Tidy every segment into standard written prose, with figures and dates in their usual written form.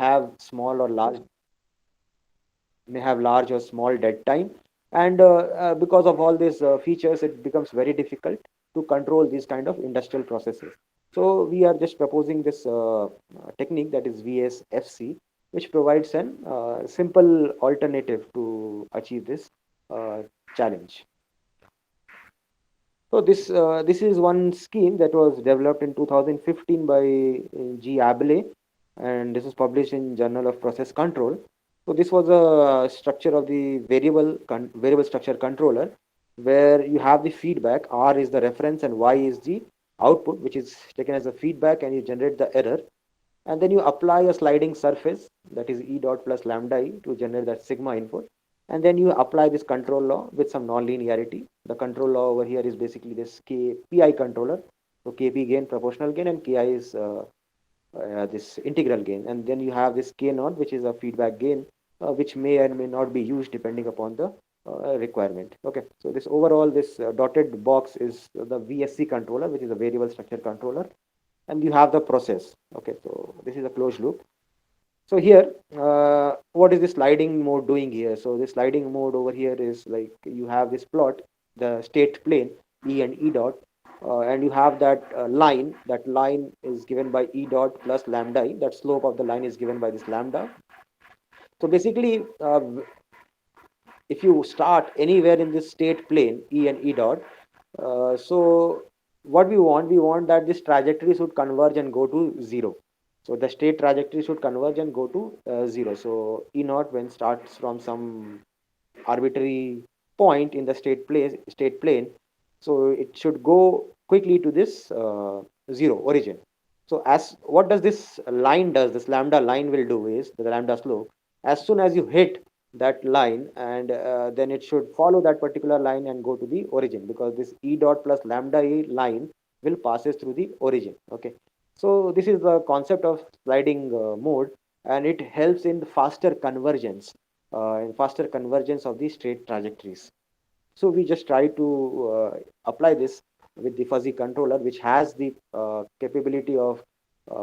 have small or large, may have large or small dead time, and because of all these features, it becomes very difficult to control these kind of industrial processes. So we are just proposing this technique, that is VSFC, which provides an simple alternative to achieve this uh, challenge. So this is one scheme that was developed in 2015 by G. Abele, and this is published in Journal of Process Control. So this was a structure of the variable structure controller, where you have the feedback. R is the reference and Y is the output, which is taken as a feedback, and you generate the error. And then you apply a sliding surface, that is E dot plus lambda E, to generate that sigma input. And then you apply this control law with some non-linearity. The control law over here is basically this PI controller. So Kp gain, proportional gain, and Ki is this integral gain. And then you have this K naught, which is a feedback gain, which may and may not be used depending upon the requirement. Okay, so this overall, this dotted box is the VSC controller, which is a variable structure controller, and you have the process. Okay, so this is a closed loop. So here, what is the sliding mode doing here? So the sliding mode over here is like you have this plot, the state plane E and E dot, and you have that line. That line is given by E dot plus lambda E. That slope of the line is given by this lambda. So basically, if you start anywhere in this state plane E and E dot, so what we want that this trajectory should converge and go to zero. So the state trajectory should converge and go to zero. So E naught, when starts from some arbitrary point in the state plane, so it should go quickly to this zero origin. So as what does this line does, this lambda line will do is the lambda slope. As soon as you hit that line, and then it should follow that particular line and go to the origin, because this E dot plus lambda E line will passes through the origin. Okay, so this is the concept of sliding mode, and it helps in faster convergence of the straight trajectories. So we just try to apply this with the fuzzy controller, which has the capability of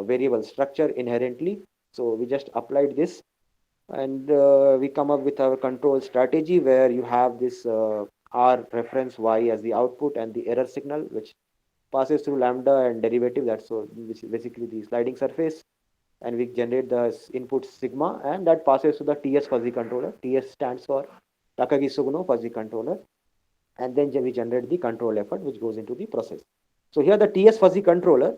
variable structure inherently. So we just applied this, and we come up with our control strategy, where you have this R reference Y as the output and the error signal, which passes through lambda and derivative. That's so which is basically the sliding surface, and we generate the input sigma, and that passes to the TS fuzzy controller. TS stands for Takagi Sugno fuzzy controller, and then we generate the control effort, which goes into the process. So here the TS fuzzy controller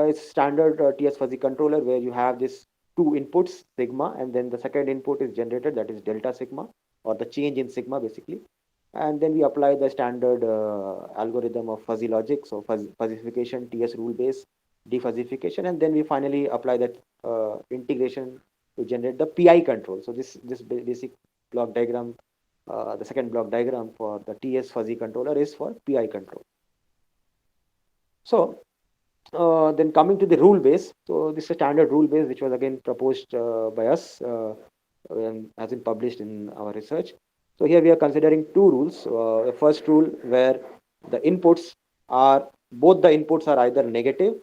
is standard TS fuzzy controller, where you have this two inputs sigma, and then the second input is generated, that is delta sigma, or the change in sigma basically. And then we apply the standard algorithm of fuzzy logic, so fuzzification, TS rule base, defuzzification, and then we finally apply that integration to generate the PI control. So this basic block diagram, the second block diagram for the TS fuzzy controller is for PI control. So then coming to the rule base, so this is a standard rule base which was again proposed by us, and has been published in our research. So here we are considering two rules. The first rule, where the inputs are both the inputs are either negative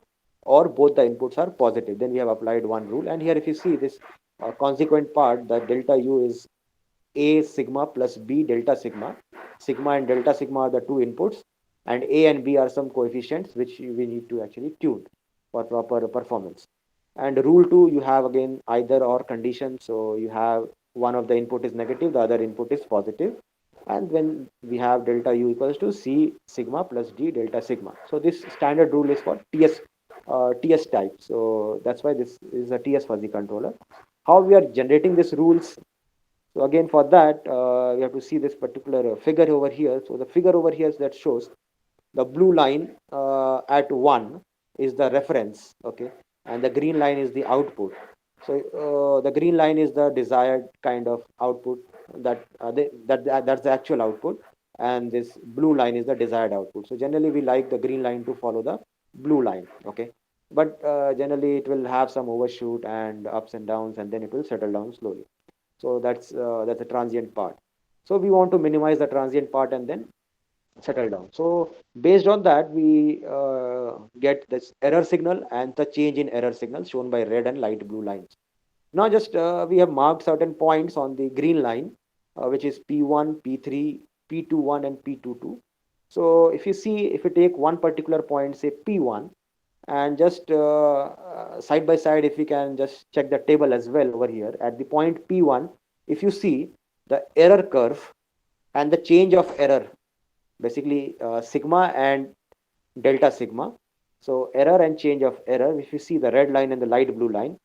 or both the inputs are positive. Then we have applied one rule, and here if you see this consequent part, the delta U is A sigma plus B delta sigma. Sigma and delta sigma are the two inputs, and A and B are some coefficients which we need to actually tune for proper performance. And rule 2, you have again either or condition. So you have one of the input is negative, the other input is positive, and when we have delta U equals to C sigma plus D delta sigma. So this standard rule is for TS type. So that's why this is a TS fuzzy controller. How we are generating these rules? So again, for that, we have to see this particular figure over here. So the figure over here that shows the blue line at 1 is the reference, okay, and the green line is the output. So the green line is the desired kind of output, that's the actual output, and this blue line is the desired output. So generally we like the green line to follow the blue line, okay, but generally it will have some overshoot and ups and downs, and then it will settle down slowly. So that's a transient part. So we want to minimize the transient part and then settle down. So based on that, we get this error signal and the change in error signal shown by red and light blue lines. Now just we have marked certain points on the green line, which is P1, P3, P21 and P22. So if you see, if you take one particular point, say P1, and just side by side, if we can just check the table as well over here at the point P1, if you see the error curve and the change of error, basically sigma and delta sigma. So error and change of error, if you see the red line and the light blue line,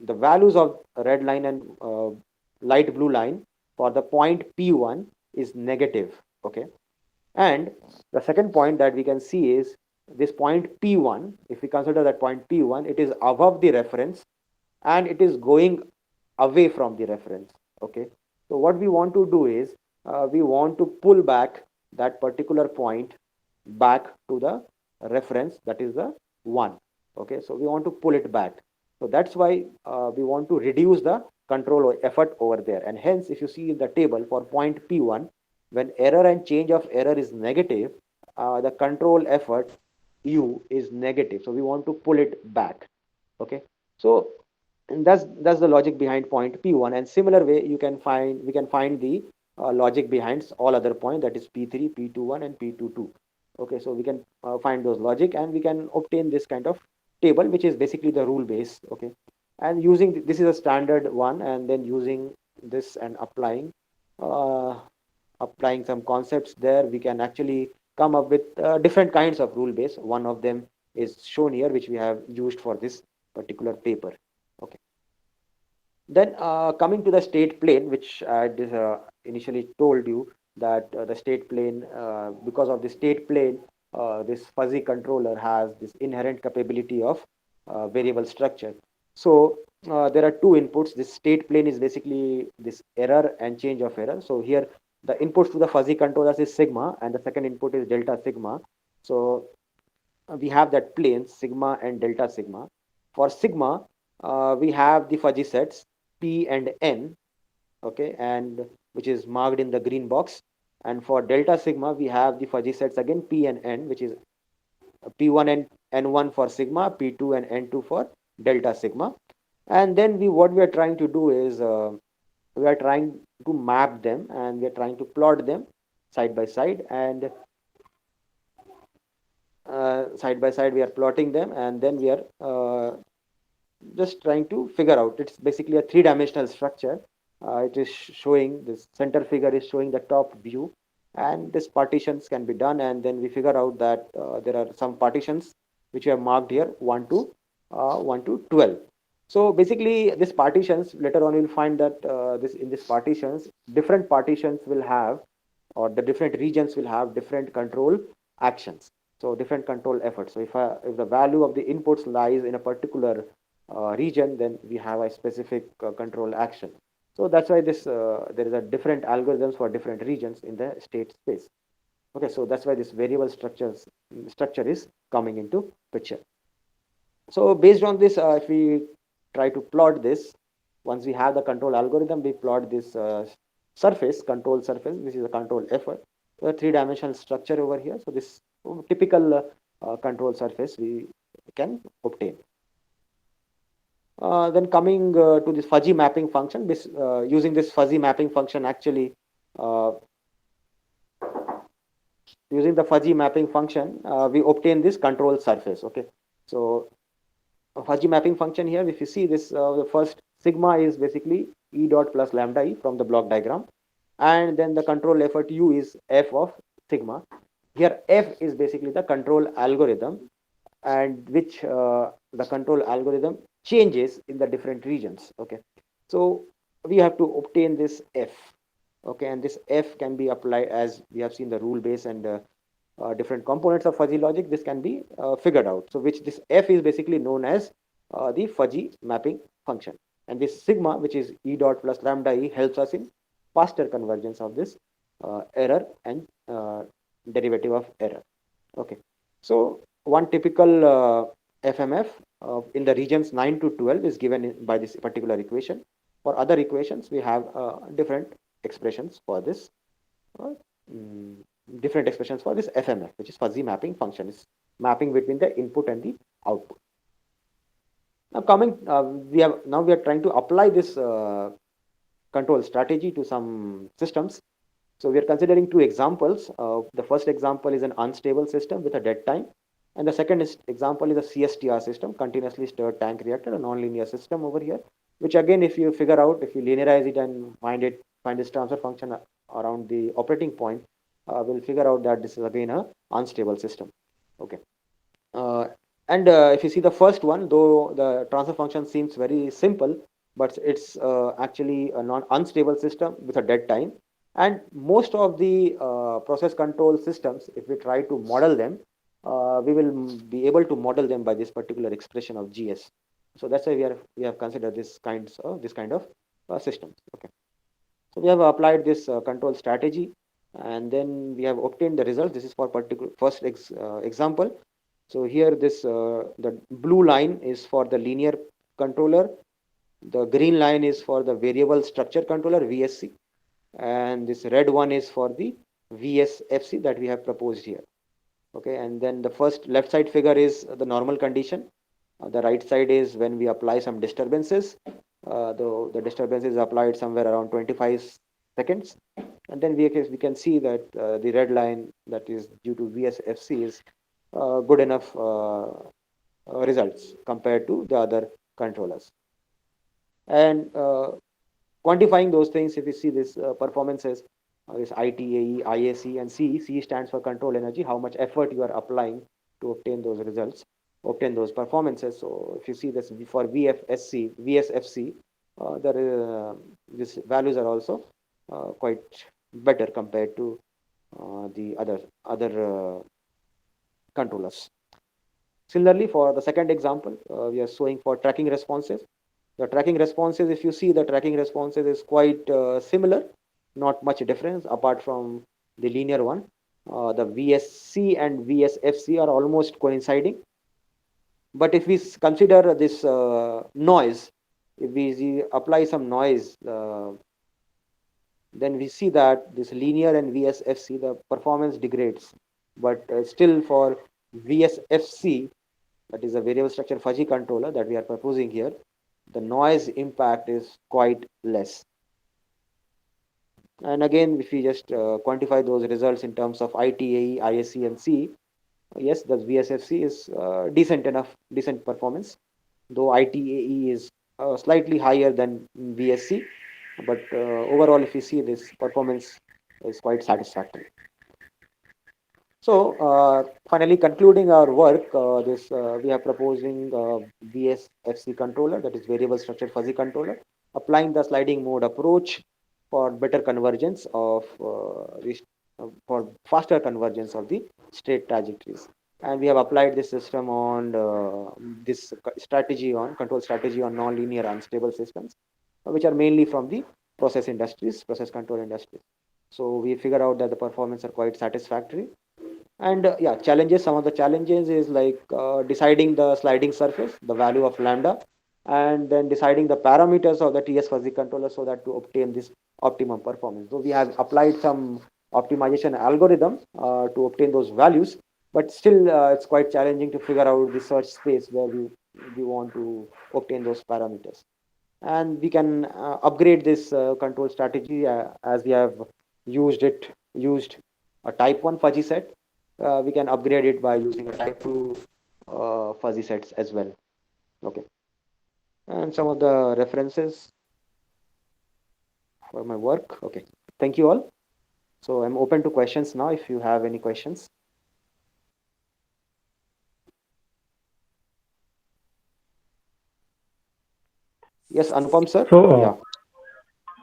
the values of red line and light blue line for the point P1 is negative. Okay. And the second point that we can see is this point P1, if we consider that point P1, it is above the reference and it is going away from the reference. Okay. So what we want to do is we want to pull back that particular point back to the reference, that is the 1. Okay. So we want to pull it back. So that's why we want to reduce the control or effort over there. And hence, if you see in the table for point P1, when error and change of error is negative, the control effort U is negative. So we want to pull it back. Okay. So and that's the logic behind point P1. And similar way, we can find the logic behind all other point, that is P3, P21 and P22. Okay, so we can find those logic and we can obtain this kind of table, which is basically the rule base. Okay, and using this is a standard one, and then using this and uh, applying some concepts there, we can actually come up with different kinds of rule base. One of them is shown here, which we have used for this particular paper. Okay. Then coming to the state plane, which I initially told you that the state plane, because of the state plane, this fuzzy controller has this inherent capability of variable structure. So there are two inputs. This state plane is basically this error and change of error. So here the inputs to the fuzzy controllers is sigma, and the second input is delta sigma. So we have that plane sigma and delta sigma. For sigma, we have the fuzzy sets P and N, okay, and which is marked in the green box. And for delta sigma, we have the fuzzy sets again P and N, which is P1 and N1 for sigma, P2 and N2 for delta sigma. And then what we are trying to do is we are trying to map them and we are trying to plot them side by side, and side by side we are plotting them, and then we are just trying to figure out. It's basically a three-dimensional structure. It is showing this center figure is showing the top view, and this partitions can be done, and then we figure out that there are some partitions which we have marked here 1 to 12. So basically this partitions, later on you'll find that this in this partitions, different partitions will have, or the different regions will have different control actions, so different control efforts. So if the value of the inputs lies in a particular region, then we have a specific control action. So that's why this there is a different algorithms for different regions in the state space. Okay, so that's why this variable structure is coming into picture. So based on this, if we try to plot this, once we have the control algorithm, we plot this control surface. This is a control effort. So a three-dimensional structure over here. So this typical control surface we can obtain. Then coming to this fuzzy mapping function, using this fuzzy mapping function, actually uh, using the fuzzy mapping function, we obtain this control surface. Okay, so a fuzzy mapping function here, if you see this, the first sigma is basically E dot plus lambda E from the block diagram, and then the control effort U is F of sigma. Here F is basically the control algorithm, and which the control algorithm changes in the different regions. Okay, so we have to obtain this F. Okay, and this F can be applied as we have seen the rule base and different components of fuzzy logic. This can be figured out. So which this F is basically known as the fuzzy mapping function, and this sigma, which is E dot plus lambda E, helps us in faster convergence of this error and derivative of error. Okay, so one typical FMF in the regions 9 to 12 is given by this particular equation. For other equations, we have different expressions for this, uh, mm, different expressions for this FMF, which is fuzzy mapping function, is mapping between the input and the output. Now coming, we are trying to apply this control strategy to some systems. So we are considering two examples. The first example is an unstable system with a dead time, and the second example is a CSTR system, continuously stirred tank reactor, a nonlinear system over here. Which again, if you figure out, if you linearize it and find this transfer function around the operating point, we'll figure out that this is again a unstable system. Okay. Uh, and if you see the first one, though the transfer function seems very simple, but it's actually a non-unstable system with a dead time. And most of the process control systems, if we try to model them, we will be able to model them by this particular expression of GS. So that's why we have considered this kind of systems. Okay. So we have applied this control strategy, and then we have obtained the results. This is for particular first example. So here the blue line is for the linear controller, the green line is for the variable structure controller VSC, and this red one is for the VSFC that we have proposed here. Okay, and then the first left side figure is the normal condition. The right side is when we apply some disturbances. The disturbance is applied somewhere around 25 seconds, and then we can see that the red line that is due to VSFC is good enough results compared to the other controllers. And quantifying those things, if you see this performances, this ITAE, IAC, and C. C stands for control energy, how much effort you are applying to obtain those results, obtain those performances. So if you see this for VSFC, these values are also quite better compared to the other controllers. Similarly, for the second example, we are showing for tracking responses. The tracking responses, if you see the tracking responses is quite similar, not much difference apart from the linear one. The VSC and VSFC are almost coinciding. But if we consider this noise, if we apply some noise, then we see that this linear and VSFC, the performance degrades. But still for VSFC, that is a variable structure fuzzy controller that we are proposing here, the noise impact is quite less. And again, if we just quantify those results in terms of ITAE, ISC, and C, yes, the VSFC is decent performance, though ITAE is slightly higher than VSC, but overall, if you see this performance is quite satisfactory. So finally, concluding our work, we are proposing VSFC controller, that is variable structured fuzzy controller, applying the sliding mode approach for better convergence of for faster convergence of the state trajectories. And we have applied this system on this strategy on control strategy on nonlinear unstable systems, which are mainly from the process industries, process control industries. So we figure out that the performance are quite satisfactory. And yeah, challenges, some of the challenges is like deciding the sliding surface, the value of lambda, and then deciding the parameters of the TS fuzzy controller so that to obtain this optimum performance. So we have applied some optimization algorithm to obtain those values, but still it's quite challenging to figure out the search space where we want to obtain those parameters. And we can upgrade this control strategy as we have used a type 1 fuzzy set. We can upgrade it by using a type 2 fuzzy sets as well. Okay, and some of the references for my work. Okay, thank you all. So I'm open to questions now if you have any questions. Yes, Anupam sir. So,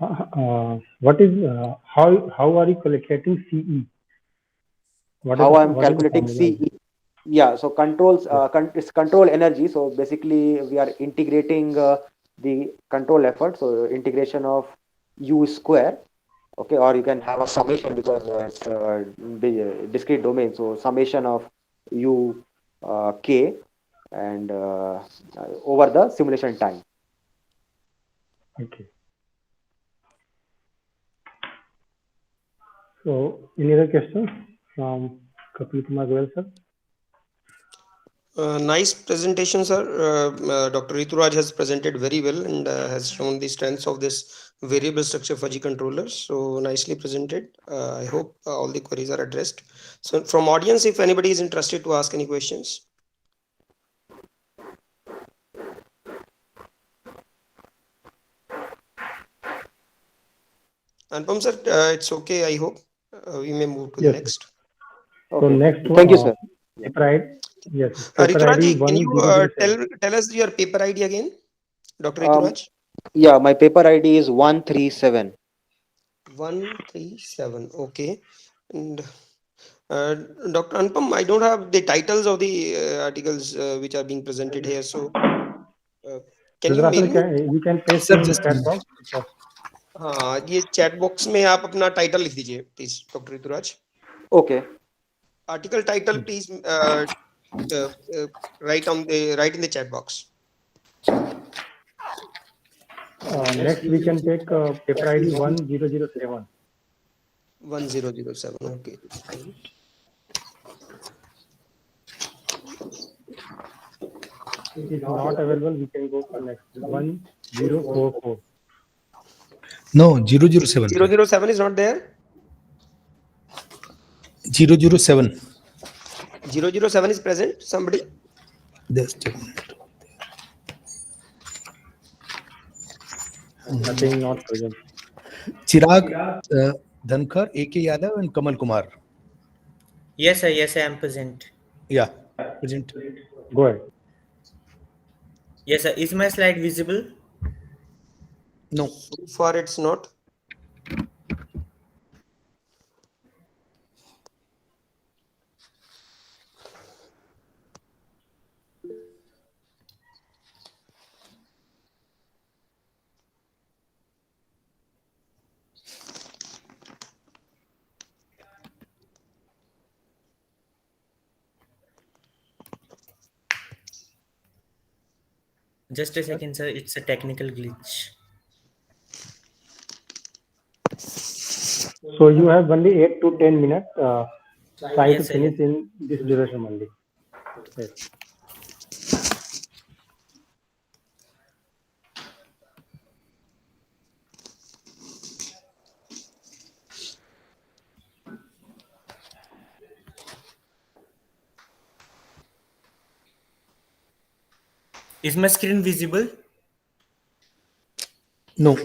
Yeah, what is how are you calculating CE? how I'm What is the calculating formula? CE. Yeah, so controls, Yes. it's control energy. So basically, we are integrating the control effort. So integration of U square. Okay, or you can have a summation because it's a discrete domain. So summation of U k and over the simulation time. Okay. So, any other questions from Kapil Kumar Goel, sir? Nice presentation, sir. Dr. Rituraj has presented very well and has shown the strengths of this variable structure fuzzy controller. So nicely presented. I hope all the queries are addressed. So from audience, if anybody is interested to ask any questions. Anupam sir, it's okay. I hope we may move to the Yes. next. So Okay. next one, Thank you, sir. paper ID. Yes, paper Rituraj, ID can you 1007. tell us your paper ID again, Dr. Um, Rituraj? yeah, my paper ID is 137. 137. Okay. And uh, Dr. Anupam, I don't have the titles of the articles which are being presented here. So uh, can you mail Rudrasal, me? we can paste Sir, in just chat box. हाँ ये chat box में आप अपना title लिख दीजिए please doctor Rituraj Okay. Article title please write in the chat box. Next, we can take paper ID 1007. 1007. Okay. If it's not available, we can go for next 1044. no 007. 007 is not there. 007. 007 is present. Somebody. Just a minute. Nothing not present. Chirag Dhankar, AK Yadav, and Kamal Kumar. Yes, sir. Yes, I am present. Yeah, present. Go ahead. Yes, sir. Is my slide visible? No. So far it's not. Just a second, sir. It's a technical glitch. So you have only 8 to 10 minutes. Try Yes, to sir. finish in this duration only. Yes. Is my screen visible? No.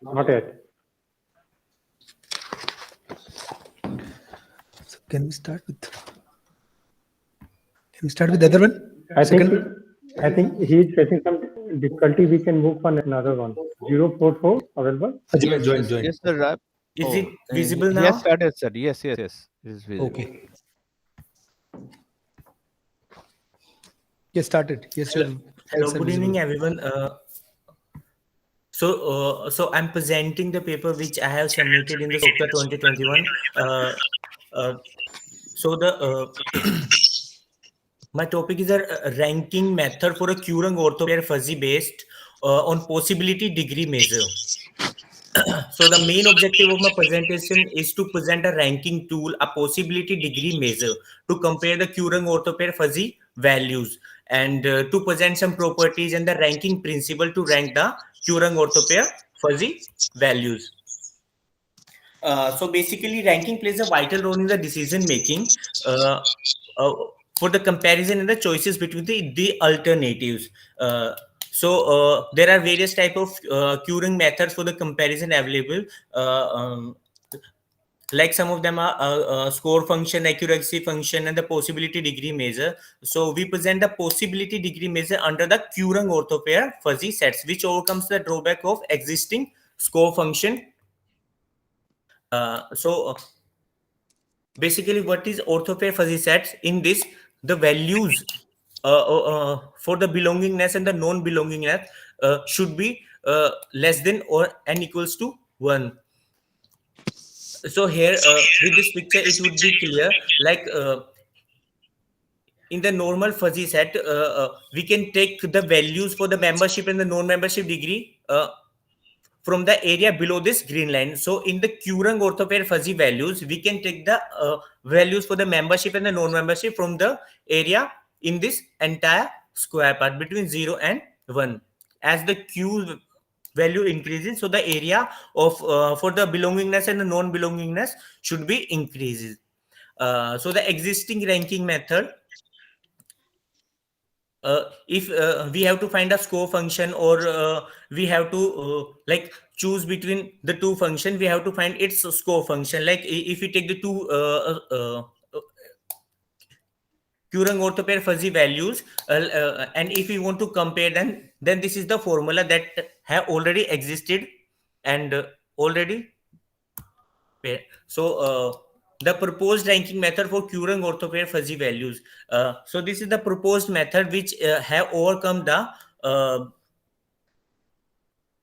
Not yet. So can we start with? Can we start with the other one? I Second. think he is facing some difficulty. We can move for another one. 044 available. Join. Yes, sir. Rap. Is it Oh, visible he now? has started, sir. Yes. It is visible. Okay. Yes, started. Yes, sir. Hello, Sir, good visible. evening, everyone. So I'm presenting the paper which I have submitted in the SOCTA 2021. So the my topic is a ranking method for a Curang orthopair fuzzy based on possibility degree measure. So the main objective of my presentation is to present a ranking tool, a possibility degree measure to compare the Curang orthopair fuzzy values and to present some properties and the ranking principle to rank the Curang orthopair fuzzy values. So basically, ranking plays a vital role in the decision making for the comparison and the choices between the alternatives. There are various type of curing methods for the comparison available. Like some of them are score function, accuracy function, and the possibility degree measure. So we present the possibility degree measure under the Curang orthopair fuzzy sets, which overcomes the drawback of existing score function. Basically, what is orthopair fuzzy sets? In this, the values for the belongingness and the non-belongingness should be less than or n equals to 1. So here, with this picture, it would be clear, like in the normal fuzzy set, we can take the values for the membership and the non-membership degree from the area below this green line. So in the Curang orthopair fuzzy values, we can take the values for the membership and the non-membership from the area in this entire square part between 0 and 1. As the Q value increases, so the area of for the belongingness and the non-belongingness should be increases. So the existing ranking method, if we have to find a score function, or we have to like choose between the two function, we have to find its score function. Like if we take the two Courant orthopair fuzzy values, and if we want to compare them, then this is the formula that have already existed and already pair. So the proposed ranking method for Courant orthopair fuzzy values. So this is the proposed method which have overcome the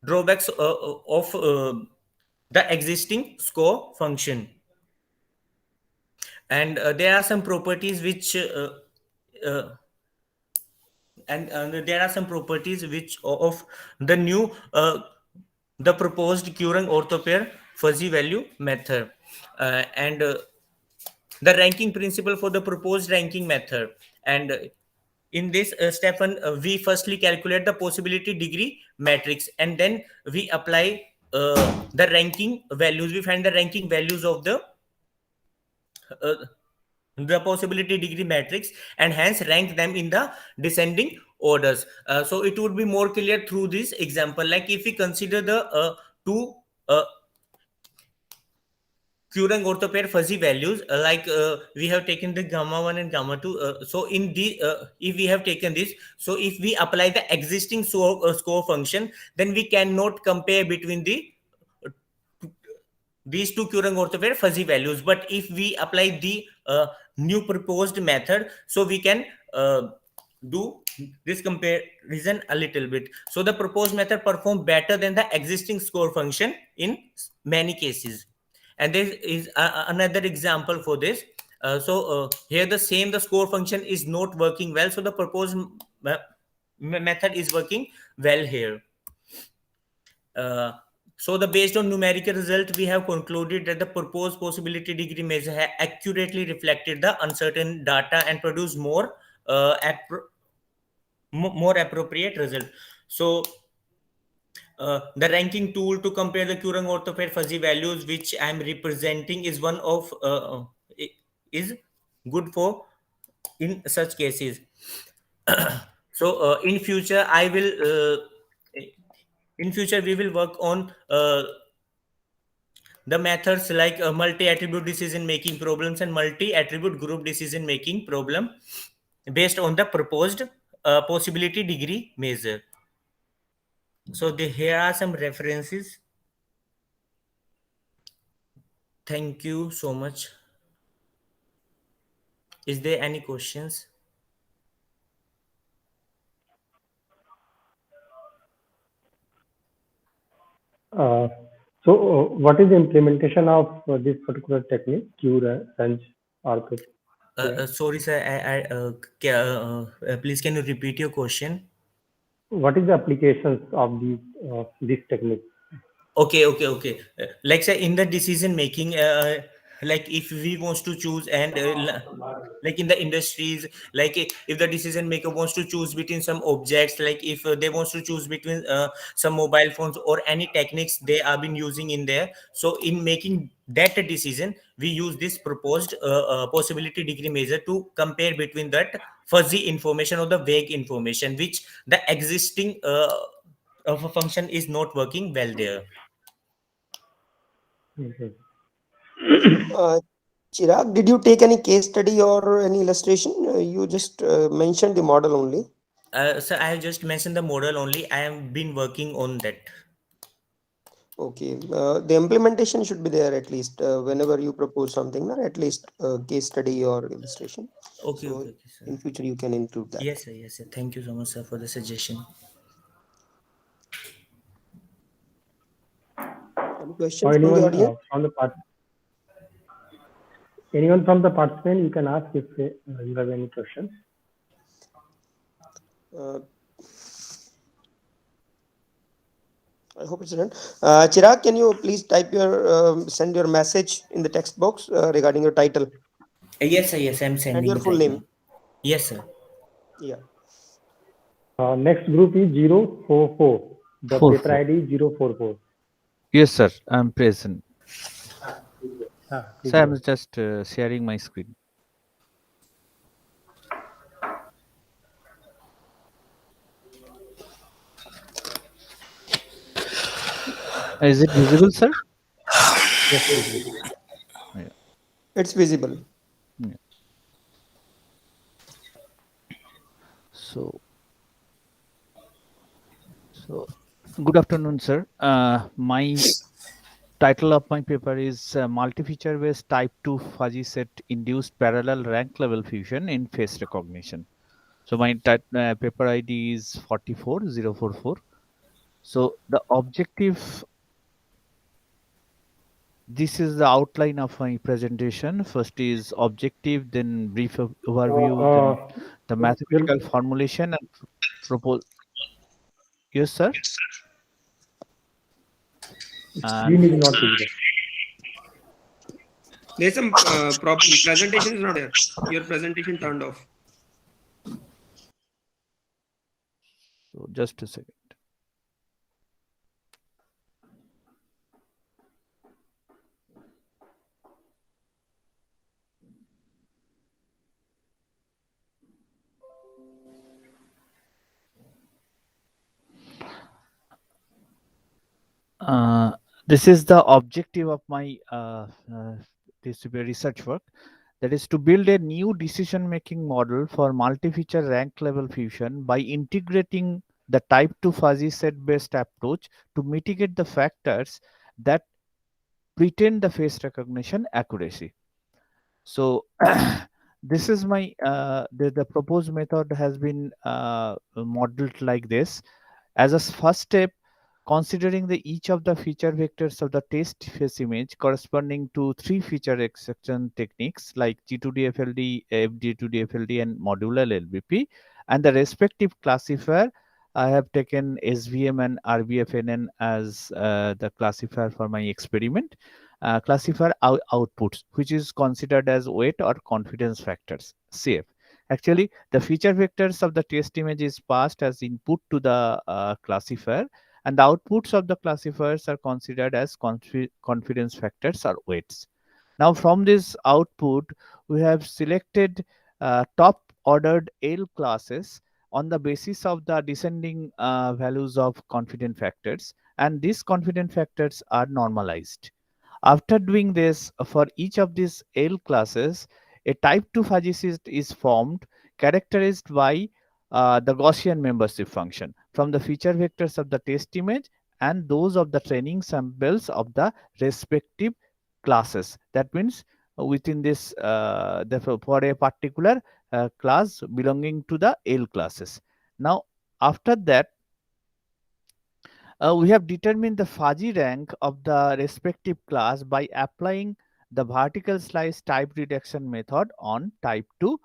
drawbacks of the existing score function. And there are some properties which and there are some properties which of the new the proposed Courant orthopair fuzzy value method, and the ranking principle for the proposed ranking method. And in this, Stefan, we firstly calculate the possibility degree matrix, and then we apply the ranking values. We find the ranking values of the possibility degree matrix, and hence rank them in the descending orders. So it would be more clear through this example. Like if we consider the two Courant orthopair fuzzy values, like we have taken the gamma 1 and gamma 2. So in the if we have taken this, so if we apply the existing score function, then we cannot compare between these two Courant orthopair fuzzy values. But if we apply the new proposed method, so we can do this comparison a little bit. So the proposed method performs better than the existing score function in many cases. And there is another example for this. So here the score function is not working well, so the proposed method is working well here. So the based on numerical result, we have concluded that the proposed possibility degree measure accurately reflected the uncertain data and produced more appropriate result. So the ranking tool to compare the Courant orthopair fuzzy values which I am representing is one of is good for in such cases. So in future I will in future we will work on the methods like multi-attribute decision making problems and multi-attribute group decision making problem based on the proposed possibility degree measure. So here are some references. Thank you so much. Is there any questions? So what is the implementation of this particular technique, Q-Range ortho? Sorry, sir. Please, can you repeat your question? What is the applications of this technique? Okay. Like say in the decision making, like if we wants to choose, and like in the industries, like if the decision maker wants to choose between some objects, like if they wants to choose between some mobile phones or any techniques they have been using in there, so in making that decision we use this proposed possibility degree measure to compare between that fuzzy information or the vague information which the existing of a function is not working well there. Chirag, did you take any case study or any illustration? You just mentioned the model only. So I have just mentioned the model only. I have been working on that. Okay, the implementation should be there at least whenever you propose something, at least case study or illustration. Okay, So okay, sir. in future you can include that. Yes, sir. Thank you so much, sir, for the suggestion. Any questions from the audience? Anyone from the participant, you can ask if you have any questions. I hope it's done. Chirag, can you please type your send your message in the text box regarding your title? Yes, sir. Yes, I'm sending. And your full name. Yes, sir. Yeah. Next group is 044. The 44. paper ID is 044. Yes, sir. I'm present. Please Sir, go I'm ahead. just sharing my screen. Is it visible, sir? Yes, please. Yeah. It's visible. Yeah. So, good afternoon, sir. My title of my paper is Multi-Feature Based Type 2 Fuzzy Set Induced Parallel Rank Level Fusion in Face Recognition. So my paper ID is 44044. So the objective, this is the outline of my presentation. First is objective, then brief overview, then the mathematical formulation and propose. Yes, sir. Screen is not visible. There's some problem. Presentation is not there. Your presentation turned off. So just a second. This is the objective of my this research work, that is to build a new decision making model for multi-feature rank level fusion by integrating the type 2 fuzzy set based approach to mitigate the factors that pretend the face recognition accuracy. So this is my the proposed method has been modeled like this. As a first step, considering each of the feature vectors of the test face image corresponding to 3 feature extraction techniques like G2D-FLD, FD2D-FLD, and modular LBP, and the respective classifier, I have taken SVM and RBFNN as the classifier for my experiment. Classifier outputs, which is considered as weight or confidence factors, CF. Actually, the feature vectors of the test image is passed as input to the classifier, and the outputs of the classifiers are considered as confidence factors or weights. Now, from this output, we have selected top ordered L classes on the basis of the descending values of confidence factors, and these confidence factors are normalized. After doing this, for each of these L classes, a type 2 fuzzy set is formed, characterized by the Gaussian membership function from the feature vectors of the test image and those of the training samples of the respective classes. That means within this, for a particular class belonging to the L classes. Now, after that, we have determined the fuzzy rank of the respective class by applying the vertical slice type reduction method on type 2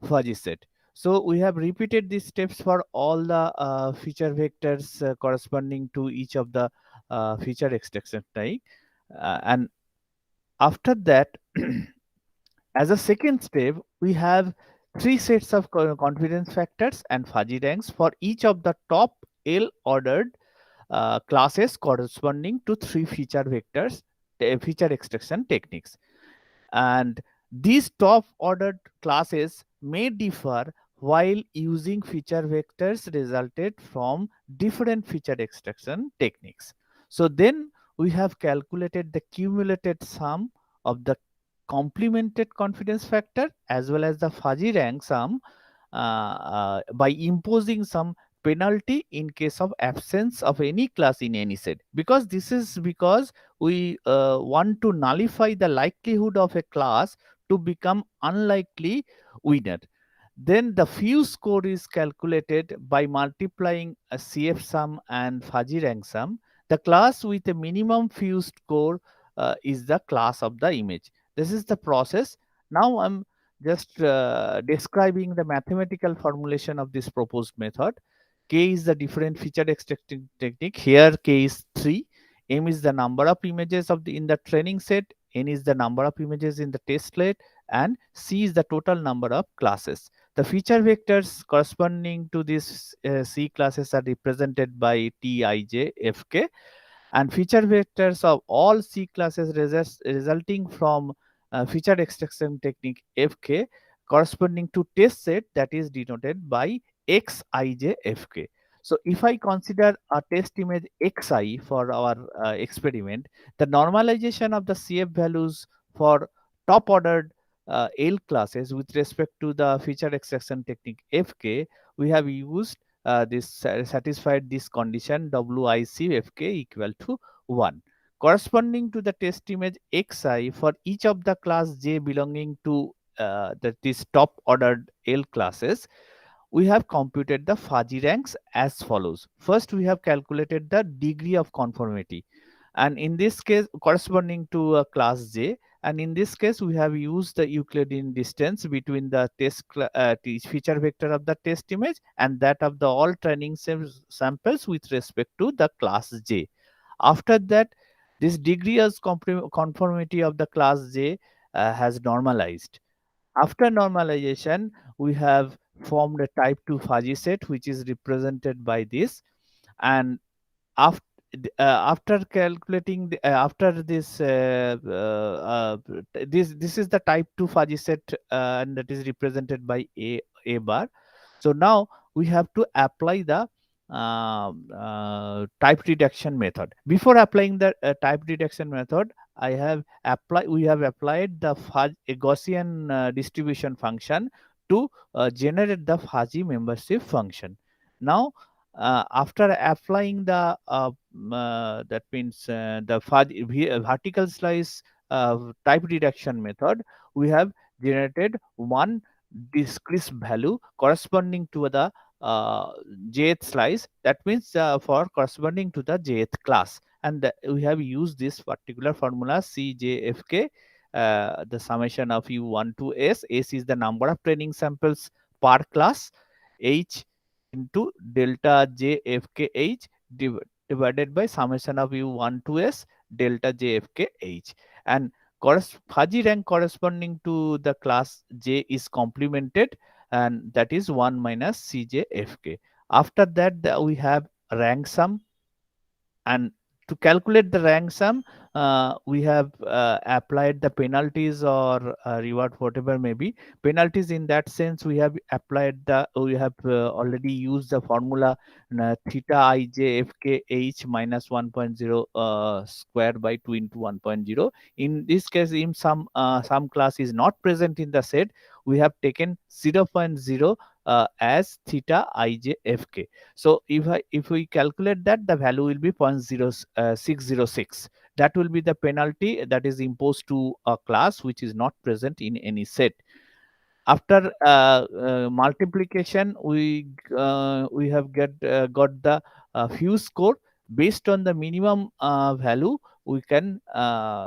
fuzzy set. So we have repeated these steps for all the feature vectors corresponding to each of the feature extraction type. And after that, as a second step, we have 3 sets of confidence factors and fuzzy ranks for each of the top L ordered classes corresponding to 3 feature vectors, feature extraction techniques. And these top ordered classes may differ while using feature vectors resulted from different feature extraction techniques. So then we have calculated the cumulated sum of the complemented confidence factor as well as the fuzzy rank sum by imposing some penalty in case of absence of any class in any set, because this is because we want to nullify the likelihood of a class to become unlikely winner. Then the fuse score is calculated by multiplying a CF sum and fuzzy rank sum. The class with a minimum fuse score is the class of the image. This is the process. Now I'm just describing the mathematical formulation of this proposed method. K is the different feature extracting technique. Here K is 3. M is the number of images of in the training set. N is the number of images in the test set, and C is the total number of classes. The feature vectors corresponding to these C classes are represented by Tij, Fk, and feature vectors of all C classes resulting from feature extraction technique Fk corresponding to test set that is denoted by Xij, Fk. So if I consider a test image Xi for our experiment, the normalization of the CF values for top ordered L classes with respect to the feature extraction technique Fk, we have used satisfied this condition WIC Fk equal to 1. Corresponding to the test image Xi for each of the class J belonging to this top ordered L classes, we have computed the fuzzy ranks as follows. First, we have calculated the degree of conformity, and in this case corresponding to a class J, and in this case we have used the Euclidean distance between the feature vector of the test image and that of the all training samples with respect to the class J. After that, this degree of conformity of the class J has normalized. After normalization, we have formed a type 2 fuzzy set which is represented by this, and after after calculating after this this is the type 2 fuzzy set and that is represented by a bar. So now we have to apply the type reduction method. Before applying the type reduction method, we have applied the Gaussian distribution function to generate the fuzzy membership function. Now after applying the that means the vertical slice type reduction method, we have generated one discrete value corresponding to the jth slice, that means for corresponding to the jth class, and we have used this particular formula CJFK, the summation of U1 to S. S is the number of training samples per class, H into delta JFKH divided by summation of U1 to S delta JFKH, and fuzzy rank corresponding to the class J is complemented, and that is 1 minus CJFK. After that, we have rank sum, and to calculate the rank sum, we have applied the penalties or reward, whatever may be. Penalties in that sense, we have already used the formula theta ijfkh minus 1.0 square by 2 into 1.0. In this case, in some class is not present in the set, we have taken 0.0 as theta ijfk. So if we calculate that, the value will be 0.0606. That will be the penalty that is imposed to a class which is not present in any set. After multiplication, we have got the fuse score. Based on the minimum value, we can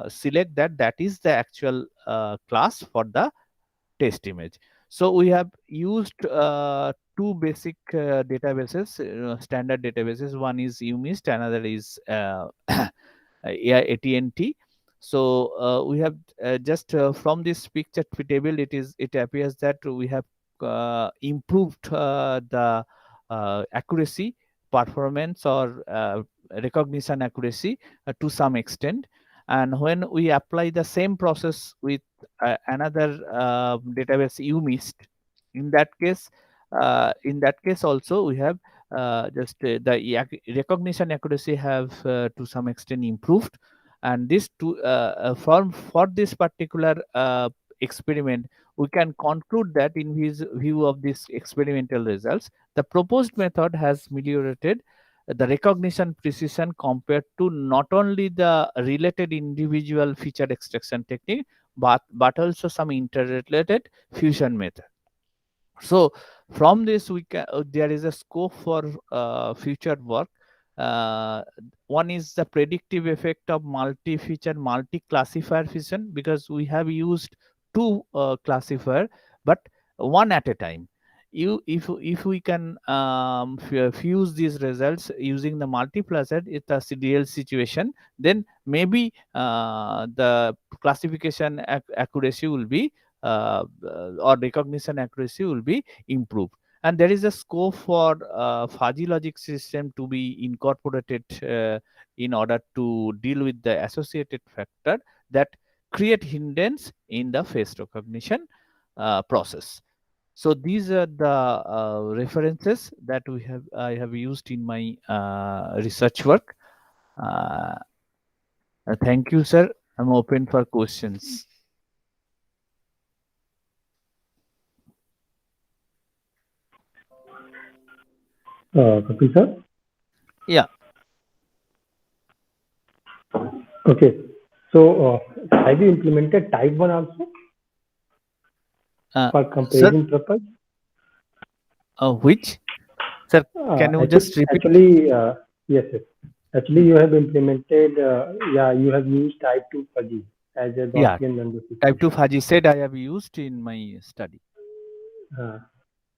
select that is the actual class for the test image. So we have used two basic databases, standard databases. One is UMIST, another is AT&T. So we have just from this picture table, it appears that we have improved the accuracy, performance, or recognition accuracy to some extent. And when we apply the same process with another database UMIST, in that case also we have the recognition accuracy have to some extent improved, and this for this particular experiment, we can conclude that in his view of this experimental results, the proposed method has ameliorated the recognition precision compared to not only the related individual feature extraction technique, but also some interrelated fusion method. So from this, we can there is a scope for future work. One is the predictive effect of multi-feature, multi-classifier fusion, because we have used two classifier, but one at a time. If we can fuse these results using the multiplexer, it's a real situation, then maybe the classification accuracy will be or recognition accuracy will be improved. And there is a scope for fuzzy logic system to be incorporated in order to deal with the associated factor that create hindrance in the face recognition process. So these are the references that I have used in my research work. Thank you, sir. I'm open for questions. Kapil sir? Yeah. Okay. So, have you implemented type 1 also for comparison purpose? Which? Sir, can you just repeat? Actually, yes, yes. Actually, you have implemented, you have used type 2 fuzzy as a Yeah, Gaussian number system. type 2 fuzzy said I have used in my study.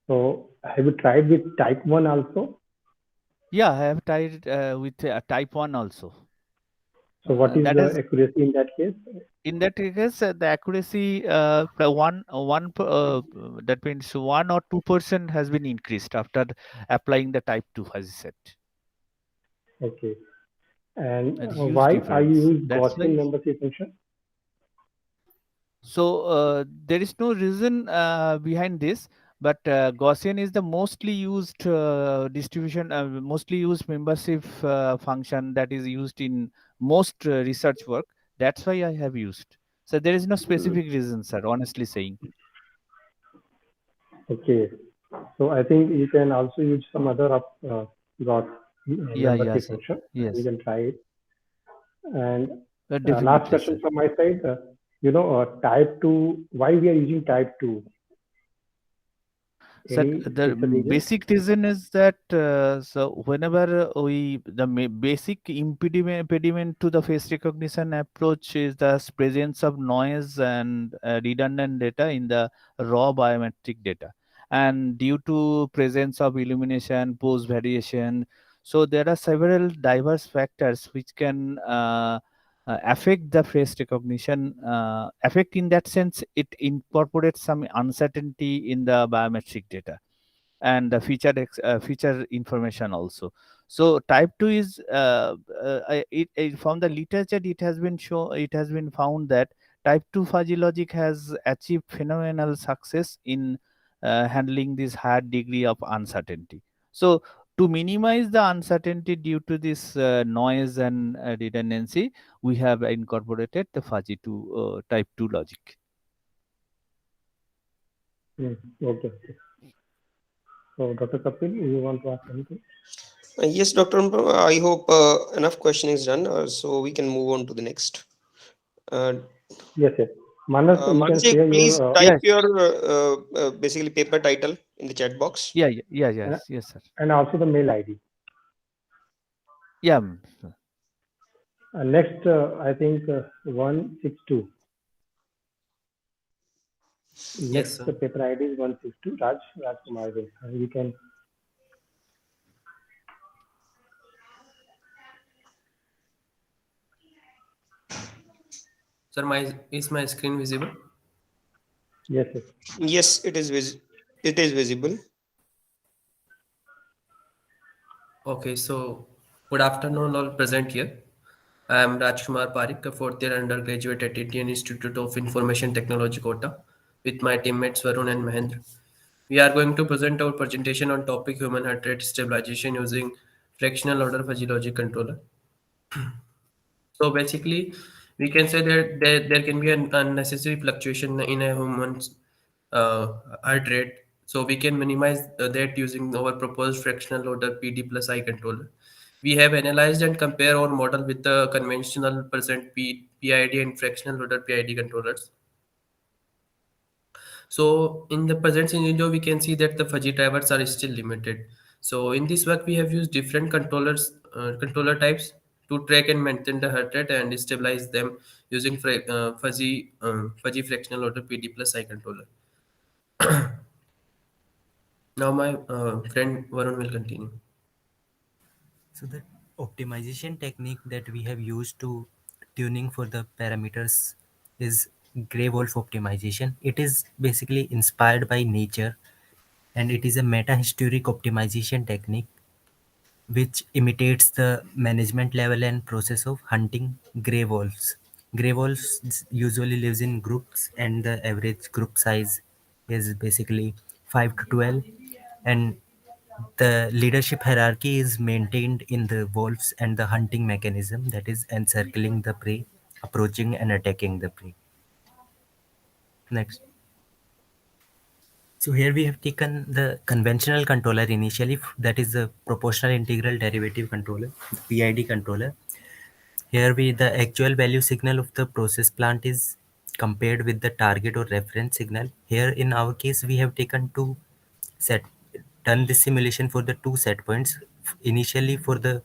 So, have you tried with type 1 also? Yeah, I have tried with type 1 also. So, what is that the is- accuracy in that case? In that case, the accuracy that means 1 or 2% has been increased after applying the type 2 fuzzy set. Okay. And A huge why are difference. you using That's Gaussian why. number function? So there is no reason behind this, but Gaussian is the mostly used distribution, mostly used membership function that is used in most research work. That's why I have used. So there is no specific reason, sir, honestly saying. Okay. So, I think you can also use some other membership Sir. function. Yes. You can try it. And Definitely, last question sir. from my side. Type 2, why we are using type 2? Sir, Any the special reason? basic reason is that so whenever basic impediment to the face recognition approach is the presence of noise and redundant data in the raw biometric data, and due to presence of illumination, pose variation, so there are several diverse factors which can affect the face recognition. Affect in that sense, it incorporates some uncertainty in the biometric data and the feature information also. So type 2 is from the literature it has been found that type 2 fuzzy logic has achieved phenomenal success in handling this high degree of uncertainty. So to minimize the uncertainty due to this noise and redundancy, we have incorporated the fuzzy 2 type 2 logic. Okay. So, Dr. Kapil, you want to ask anything? Yes, Dr. Anupam, I hope enough questioning is done, so we can move on to the next. Yes, yes. Manas, you can Manasi, share please your type Yes. your basically paper title in the chat box. Yes, sir. and also the mail ID. Yeah. Next, I think 162. Next, sir. the paper ID is 162. Raj Kumar. You can. Sir, is my screen visible? Yes, yes. Yes, it is visible. Okay, so good afternoon, all present here. I am Rajkumar Parikh, a fourth year undergraduate at Indian Institute of Information Technology, Kota, with my teammates Varun and Mahendra. We are going to present our presentation on topic human heart rate stabilization using fractional order fuzzy logic controller. So basically, we can say that there can be an unnecessary fluctuation in a human's heart rate. So we can minimize that using our proposed fractional order PD plus I controller. We have analyzed and compare our model with the conventional PID and fractional order PID controllers. So in the present scenario, we can see that the fuzzy drivers are still limited. So in this work, we have used different controller types to track and maintain the heart rate and stabilize them using fuzzy fractional order PD plus I controller. Now my friend Varun will continue. So the optimization technique that we have used to tuning for the parameters is Gray wolf optimization. It is basically inspired by nature, and it is a meta-historic optimization technique which imitates the management level and process of hunting gray wolves. Gray wolves usually lives in groups, and the average group size is basically 5 to 12, and the leadership hierarchy is maintained in the wolves and the hunting mechanism, that is encircling the prey, approaching and attacking the prey. Next. So here we have taken the conventional controller initially, that is the proportional integral derivative controller, the PID controller. Here the actual value signal of the process plant is compared with the target or reference signal. Here in our case, we have taken done this simulation for the two set points, initially for the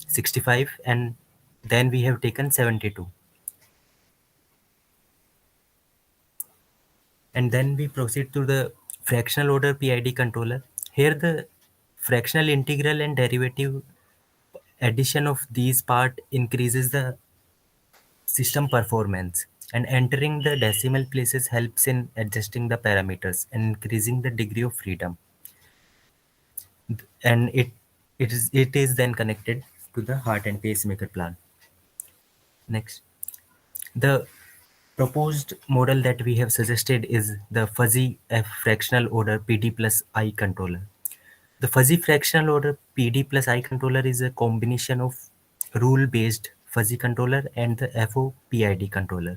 65 and then we have taken 72. And then we proceed to the fractional order PID controller. Here the fractional integral and derivative addition of these part increases the system performance, and entering the decimal places helps in adjusting the parameters and increasing the degree of freedom. And it is then connected to the heart and pacemaker plant. Next. The proposed model that we have suggested is the fuzzy F fractional order PD plus I controller. The fuzzy fractional order PD plus I controller is a combination of rule-based fuzzy controller and the FOPID controller.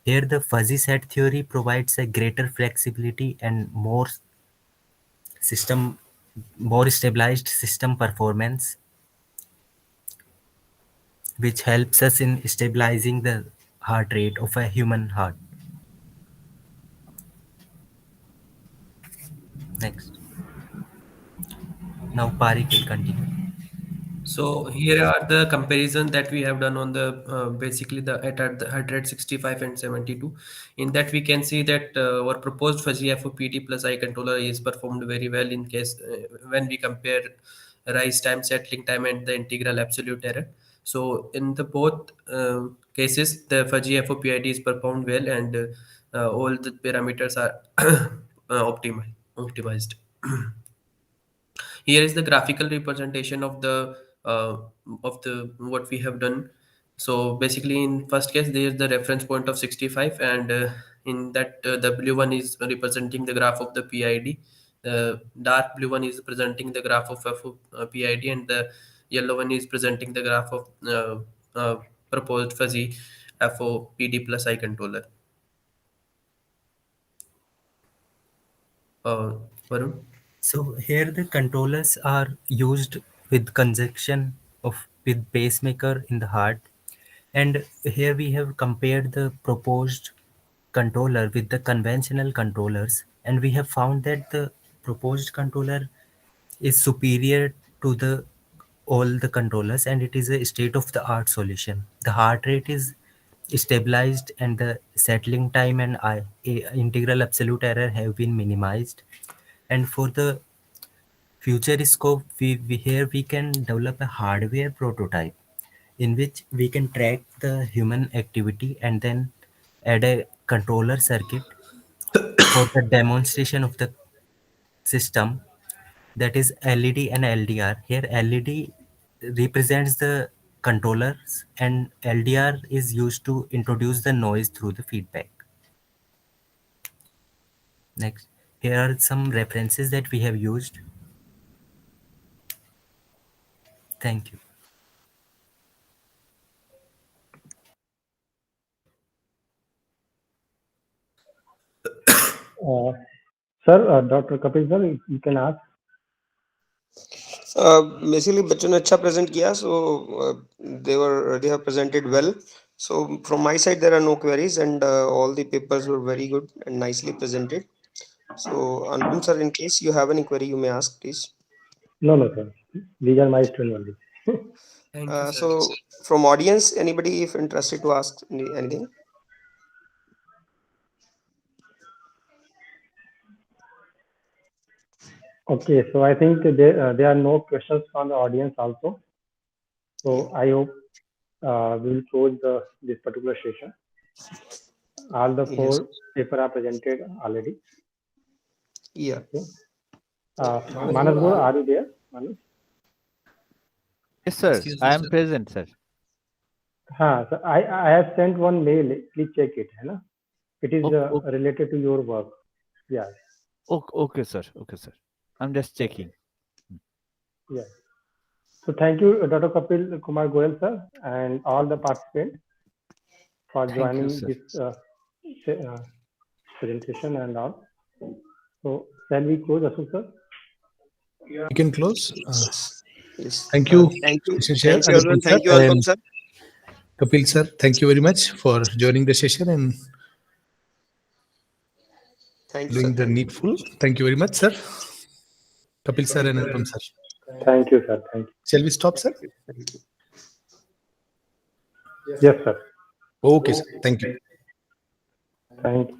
Here the fuzzy set theory provides a greater flexibility and more stabilized system performance, which helps us in stabilizing the heart rate of a human heart. Next. Now Parik will continue. So here are the comparison that we have done on the basically the at the 165 and 72. In that we can see that our proposed fuzzy FOPD plus I controller is performed very well in case when we compare rise time, settling time, and the integral absolute error. So in the both cases, the fuzzy FOPID is performed well, and all the parameters are optimized. Here is the graphical representation of the what we have done. So basically in first case there is the reference point of 65, and in that the blue one is representing the graph of the PID, the dark blue one is presenting the graph of PID, and the yellow one is presenting the graph of proposed fuzzy FOPD plus I controller. Varun? So here the controllers are used with conjunction with pacemaker in the heart, and here we have compared the proposed controller with the conventional controllers, and we have found that the proposed controller is superior to the all the controllers, and it is a state of the art solution. The heart rate is stabilized, and the settling time and integral absolute error have been minimized. And for the future scope, here we can develop a hardware prototype in which we can track the human activity and then add a controller circuit for the demonstration of the system, that is LED and LDR. Here LED represents the controllers and LDR is used to introduce the noise through the feedback. Next, here are some references that we have used. Thank you. Sir, Dr. Kapil sir, you can ask. Basically बच्चों ने अच्छा present किया, so they have presented well. So from my side there are no queries, and all the papers were very good and nicely presented. So Anupam sir, in case you have any query, you may ask, please. No, sir. These are my students only. Thank you, sir. So from audience, anybody if interested to ask anything? Okay, so I think there are no questions from the audience also. So I hope we will close this particular session. All the Yes. 4 paper are presented already. Yeah. Okay. Manas Bro, are you there? Manas? Yes, sir. Excuse me, I am sir. present, sir. So I have sent one mail. Please check it. है ना? It is Okay. related to your work. Yeah. Okay, sir. Okay, sir. I'm just checking. Yeah. So thank you, Dr. Kapil Kumar Goyal, sir, and all the participants for Thank you, joining sir. this presentation and all. So shall we close, Ashok sir? You can close. Yes. Thank you, Thank you. Mr. Chair, Thank you, everyone. Anupam sir, Thank you, Alpam and sir. Kapil sir. Thank you very much for joining the session and Thank you, sir. doing the Thank you. needful. Thank you very much, sir. Kapil sir and Anupam sir. Thank you, sir. Thank Shall we stop, sir? Thank you. you. Yes, sir. Okay, sir. Thank you. Thank you.